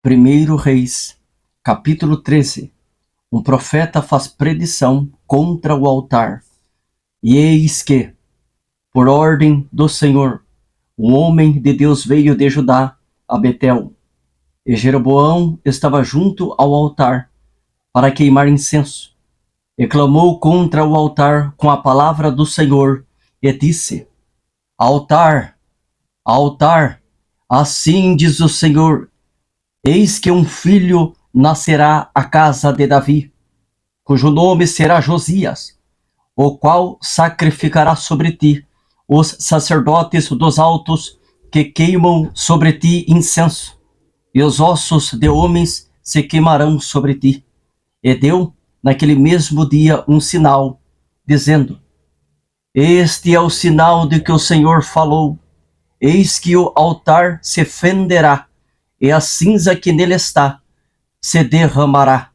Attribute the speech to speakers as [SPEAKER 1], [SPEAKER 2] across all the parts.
[SPEAKER 1] 1 Reis, capítulo 13. Um profeta faz predição contra o altar. E eis que, por ordem do Senhor, um homem de Deus veio de Judá a Betel. E Jeroboão estava junto ao altar para queimar incenso. E clamou contra o altar com a palavra do Senhor e disse: Altar, altar, assim diz o Senhor, eis que um filho nascerá à casa de Davi, cujo nome será Josias, o qual sacrificará sobre ti os sacerdotes dos altos que queimam sobre ti incenso, e os ossos de homens se queimarão sobre ti. E deu naquele mesmo dia um sinal, dizendo: Este é o sinal de que o Senhor falou, eis que o altar se fenderá, e a cinza que nele está se derramará.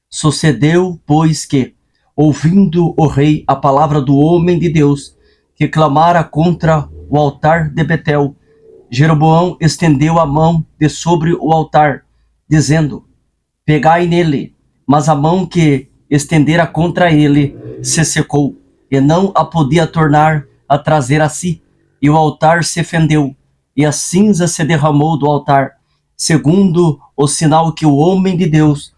[SPEAKER 1] Sucedeu, pois, que, ouvindo o rei a palavra do homem de Deus, que clamara contra o altar de Betel, Jeroboão estendeu a mão de sobre o altar, dizendo: Pegai nele. Mas a mão que estendera contra ele se secou, e não a podia tornar a trazer a si, e o altar se fendeu, e a cinza se derramou do altar, segundo o sinal que o homem de Deus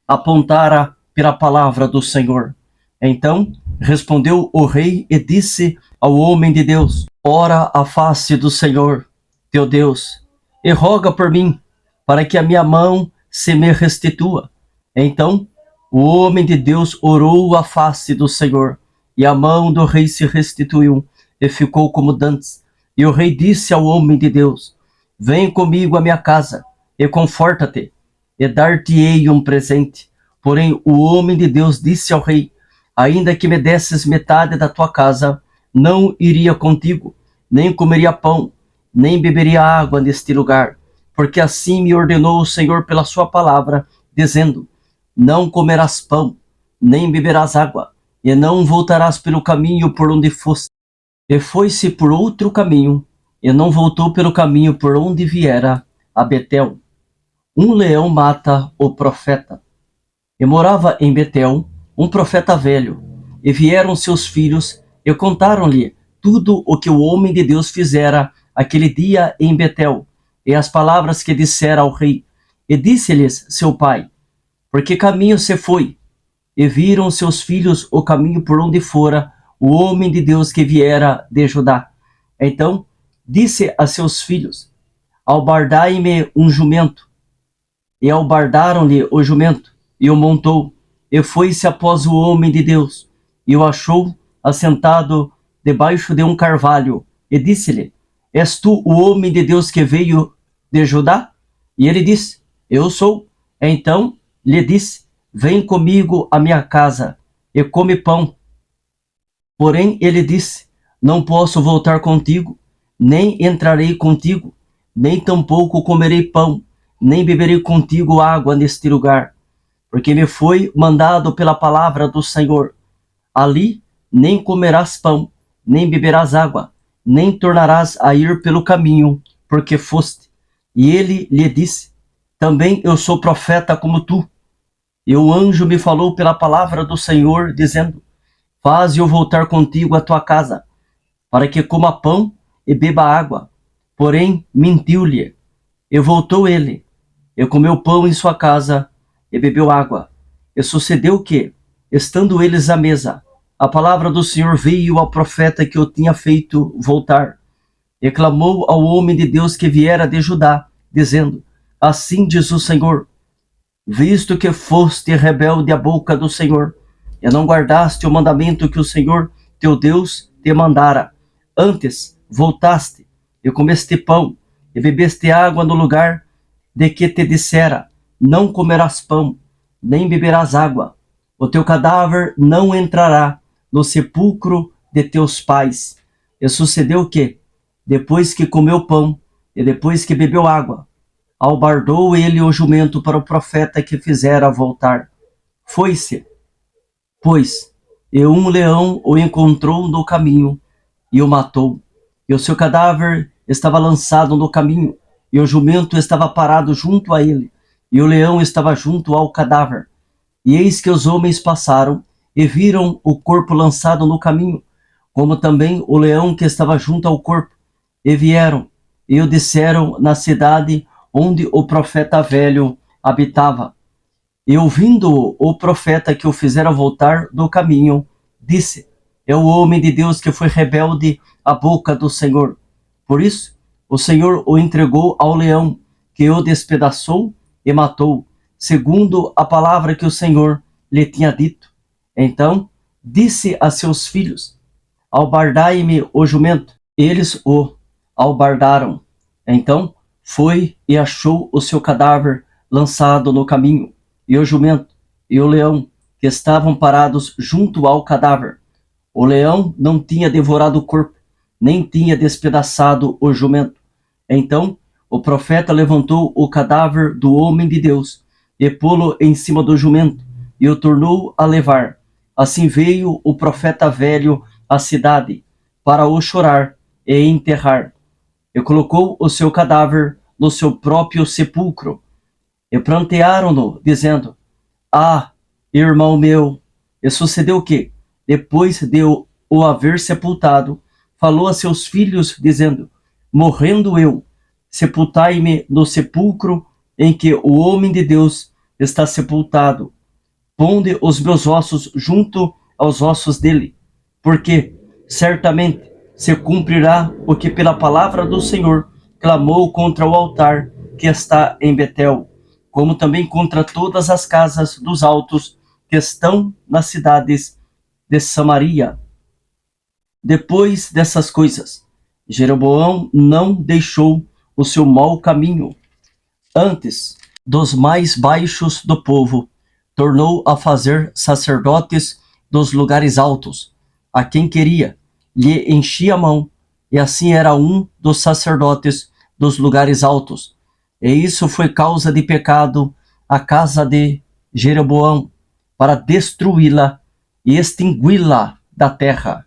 [SPEAKER 1] apontara pela palavra do Senhor. Então respondeu o rei e disse ao homem de Deus: Ora a face do Senhor, teu Deus, e roga por mim, para que a minha mão se me restitua. Então o homem de Deus orou a face do Senhor, e a mão do rei se restituiu, e ficou como dantes. E o rei disse ao homem de Deus: Vem comigo à minha casa, e conforta-te, e dar-te-ei um presente. Porém o homem de Deus disse ao rei: Ainda que me desses metade da tua casa, não iria contigo, nem comeria pão, nem beberia água neste lugar, porque assim me ordenou o Senhor pela sua palavra, dizendo: Não comerás pão, nem beberás água, e não voltarás pelo caminho por onde foste. E foi-se por outro caminho, e não voltou pelo caminho por onde viera a Betel. Um leão mata o profeta. E morava em Betel um profeta velho, e vieram seus filhos e contaram-lhe tudo o que o homem de Deus fizera aquele dia em Betel, e as palavras que dissera ao rei. E disse-lhes seu pai: Por que caminho se foi? E viram seus filhos o caminho por onde fora o homem de Deus que viera de Judá. Então disse a seus filhos: Albardai-me um jumento. E albardaram-lhe o jumento, e o montou, e foi-se após o homem de Deus, e o achou assentado debaixo de um carvalho, e disse-lhe: És tu o homem de Deus que veio de Judá? E ele disse: Eu sou. Então lhe disse: Vem comigo à minha casa, e come pão. Porém ele disse: Não posso voltar contigo, nem entrarei contigo, nem tampouco comerei pão, nem beberei contigo água neste lugar, porque me foi mandado pela palavra do Senhor: Ali nem comerás pão, nem beberás água, nem tornarás a ir pelo caminho porque foste. E ele lhe disse: Também eu sou profeta como tu. E o anjo me falou pela palavra do Senhor, dizendo: Faze-o voltar contigo à tua casa, para que coma pão e beba água. Porém mentiu-lhe. E voltou ele, e comeu pão em sua casa, e bebeu água. E sucedeu que, estando eles à mesa, a palavra do Senhor veio ao profeta que o tinha feito voltar. E clamou ao homem de Deus que viera de Judá, dizendo: Assim diz o Senhor, visto que foste rebelde à boca do Senhor, e não guardaste o mandamento que o Senhor teu Deus te mandara, antes voltaste, e comeste pão, e bebeste água no lugar de que te dissera: Não comerás pão, nem beberás água. O teu cadáver não entrará no sepulcro de teus pais. E sucedeu que, depois que comeu pão, e depois que bebeu água, albardou ele o jumento para o profeta que fizera voltar. Foi-se, pois, e um leão o encontrou no caminho, e o matou. E o seu cadáver estava lançado no caminho, e o jumento estava parado junto a ele. e o leão estava junto ao cadáver. E eis que os homens passaram e viram o corpo lançado no caminho, como também o leão que estava junto ao corpo. E vieram e o disseram na cidade onde o profeta velho habitava. E ouvindo o profeta que o fizera voltar do caminho, disse: é o homem de Deus que foi rebelde à boca do Senhor. Por isso, o Senhor o entregou ao leão, que o despedaçou e matou, segundo a palavra que o Senhor lhe tinha dito. Então disse a seus filhos: albardai-me o jumento. Eles o albardaram. Então foi e achou o seu cadáver lançado no caminho, e o jumento e o leão, que estavam parados junto ao cadáver. O leão não tinha devorado o corpo, nem tinha despedaçado o jumento. Então o profeta levantou o cadáver do homem de Deus, e pô-lo em cima do jumento, e o tornou a levar. Assim veio o profeta velho à cidade, para o chorar e enterrar. E colocou o seu cadáver no seu próprio sepulcro. E prantearam-no, dizendo: ah, irmão meu! E sucedeu que, depois de o haver sepultado, falou a seus filhos, dizendo: morrendo eu, sepultai-me no sepulcro em que o homem de Deus está sepultado. Ponde os meus ossos junto aos ossos dele, porque certamente se cumprirá o que pela palavra do Senhor clamou contra o altar que está em Betel, como também contra todas as casas dos altos que estão nas cidades de Samaria. Depois dessas coisas, Jeroboão não deixou o seu mau caminho. Antes, dos mais baixos do povo, tornou a fazer sacerdotes dos lugares altos, a quem queria, lhe enchia a mão, e assim era um dos sacerdotes dos lugares altos. E isso foi causa de pecado a casa de Jeroboão, para destruí-la e extingui-la da terra.